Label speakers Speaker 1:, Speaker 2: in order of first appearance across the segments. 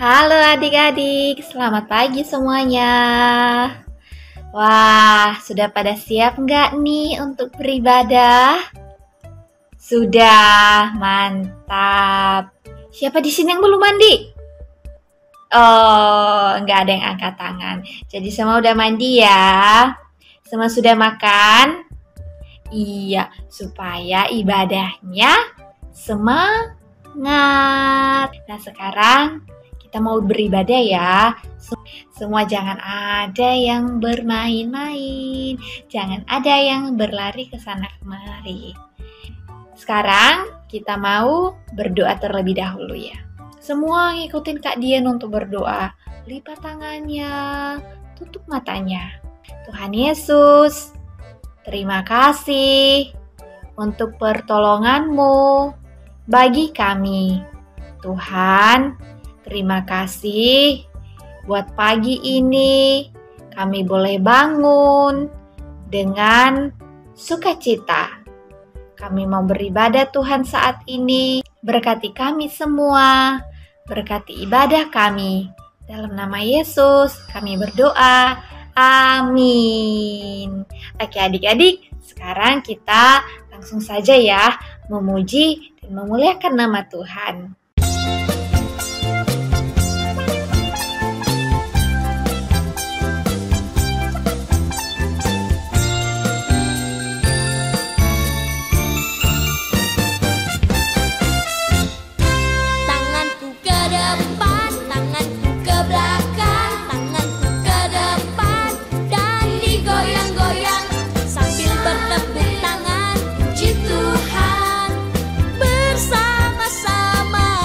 Speaker 1: Halo adik-adik, selamat pagi semuanya. Wah, sudah pada siap nggak nih untuk beribadah? Sudah, mantap. Siapa di sini yang belum mandi? Oh, nggak ada yang angkat tangan. Jadi semua udah mandi ya? Semua sudah makan? Iya, supaya ibadahnya semangat. Nah, sekarang kita mau beribadah ya. Semua jangan ada yang bermain-main, jangan ada yang berlari ke sana kemari. Sekarang kita mau berdoa terlebih dahulu ya. Semua ngikutin Kak Dian untuk berdoa. Lipat tangannya, tutup matanya. Tuhan Yesus, terima kasih untuk pertolongan-Mu bagi kami. Tuhan, terima kasih buat pagi ini kami boleh bangun dengan sukacita. Kami mau beribadah Tuhan saat ini. Berkati kami semua, berkati ibadah kami. Dalam nama Yesus kami berdoa. Amin. Oke adik-adik, sekarang kita langsung saja ya memuji dan memuliakan nama Tuhan.
Speaker 2: Bersama-sama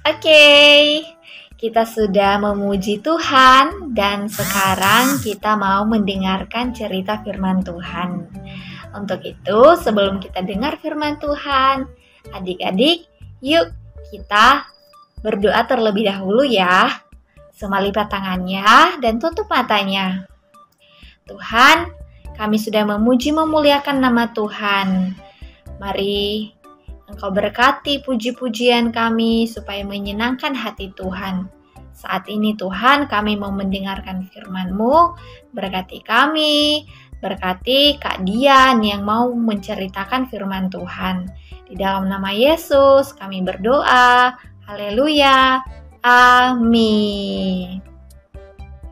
Speaker 1: Oke, kita sudah memuji Tuhan dan sekarang kita mau mendengarkan cerita firman Tuhan. Untuk itu, sebelum kita dengar firman Tuhan, adik-adik, yuk kita berdoa terlebih dahulu ya. Semua lipat tangannya dan tutup matanya. Tuhan, kami sudah memuji memuliakan nama Tuhan. Mari Engkau berkati puji-pujian kami supaya menyenangkan hati Tuhan. Saat ini Tuhan, kami mau mendengarkan firman-Mu. Berkati kami, berkati Kak Dian yang mau menceritakan firman Tuhan. Di dalam nama Yesus kami berdoa. Haleluya. Amin.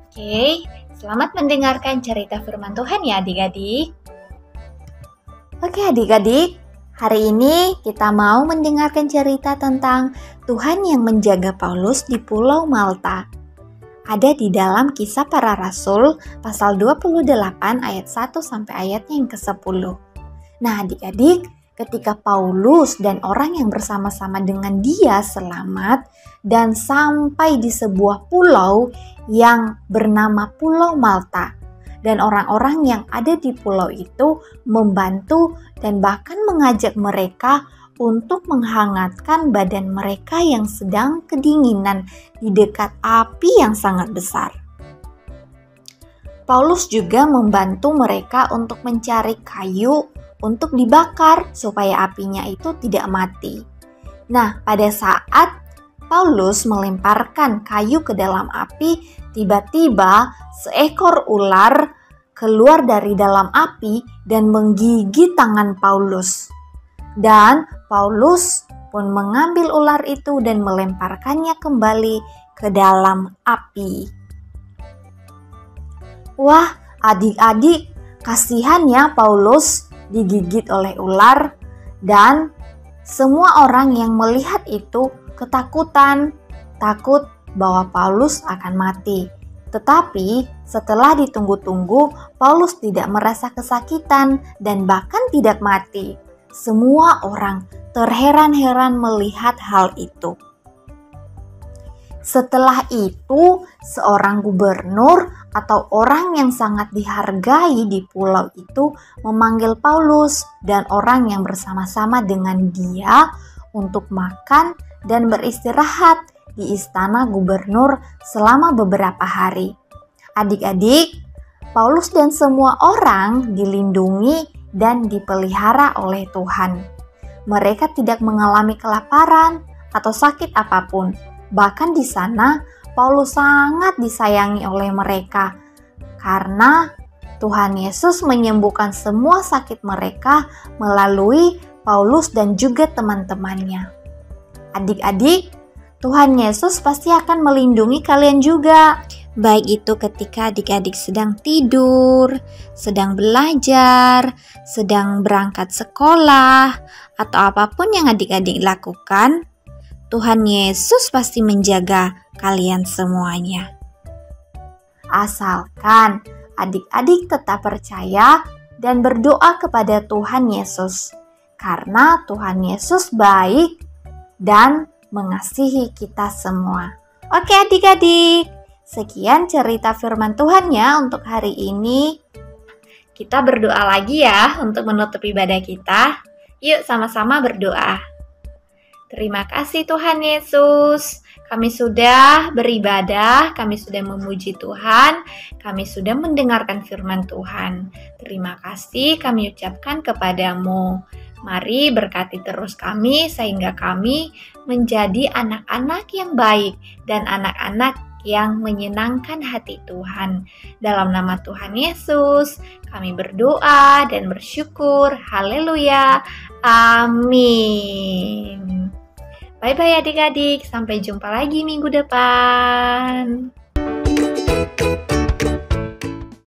Speaker 1: Oke, selamat mendengarkan cerita firman Tuhan ya adik-adik. Oke adik-adik, hari ini kita mau mendengarkan cerita tentang Tuhan yang menjaga Paulus di Pulau Malta. Ada di dalam Kisah Para Rasul pasal 28 ayat 1 sampai ayatnya yang ke-10. Nah adik-adik, ketika Paulus dan orang yang bersama-sama dengan dia selamat dan sampai di sebuah pulau yang bernama Pulau Malta. Dan orang-orang yang ada di pulau itu membantu dan bahkan mengajak mereka untuk menghangatkan badan mereka yang sedang kedinginan di dekat api yang sangat besar. Paulus juga membantu mereka untuk mencari kayu untuk dibakar supaya apinya itu tidak mati. Nah, pada saat Paulus melemparkan kayu ke dalam api, tiba-tiba seekor ular keluar dari dalam api dan menggigit tangan Paulus. Dan Paulus pun mengambil ular itu dan melemparkannya kembali ke dalam api. Wah, adik-adik, kasihan ya Paulus digigit oleh ular, dan semua orang yang melihat itu ketakutan, takut bahwa Paulus akan mati. Tetapi setelah ditunggu-tunggu, Paulus tidak merasa kesakitan dan bahkan tidak mati. Semua orang terheran-heran melihat hal itu. Setelah itu, seorang gubernur atau orang yang sangat dihargai di pulau itu memanggil Paulus dan orang yang bersama-sama dengan dia untuk makan dan beristirahat di istana gubernur selama beberapa hari. Adik-adik, Paulus dan semua orang dilindungi dan dipelihara oleh Tuhan. Mereka tidak mengalami kelaparan atau sakit apapun. Bahkan di sana, Paulus sangat disayangi oleh mereka karena Tuhan Yesus menyembuhkan semua sakit mereka melalui Paulus dan juga teman-temannya. Adik-adik, Tuhan Yesus pasti akan melindungi kalian juga. Baik itu ketika adik-adik sedang tidur, sedang belajar, sedang berangkat sekolah, atau apapun yang adik-adik lakukan, Tuhan Yesus pasti menjaga kalian semuanya. Asalkan adik-adik tetap percaya dan berdoa kepada Tuhan Yesus, karena Tuhan Yesus baik dan mengasihi kita semua. Oke adik-adik, sekian cerita firman Tuhan ya untuk hari ini. Kita berdoa lagi ya untuk menutup ibadah kita. Yuk sama-sama berdoa. Terima kasih Tuhan Yesus. Kami sudah beribadah, kami sudah memuji Tuhan, kami sudah mendengarkan firman Tuhan. Terima kasih kami ucapkan kepadamu. Mari berkati terus kami sehingga kami menjadi anak-anak yang baik dan anak-anak yang menyenangkan hati Tuhan. Dalam nama Tuhan Yesus, kami berdoa dan bersyukur. Haleluya. Amin. Bye-bye adik-adik, sampai jumpa lagi minggu depan.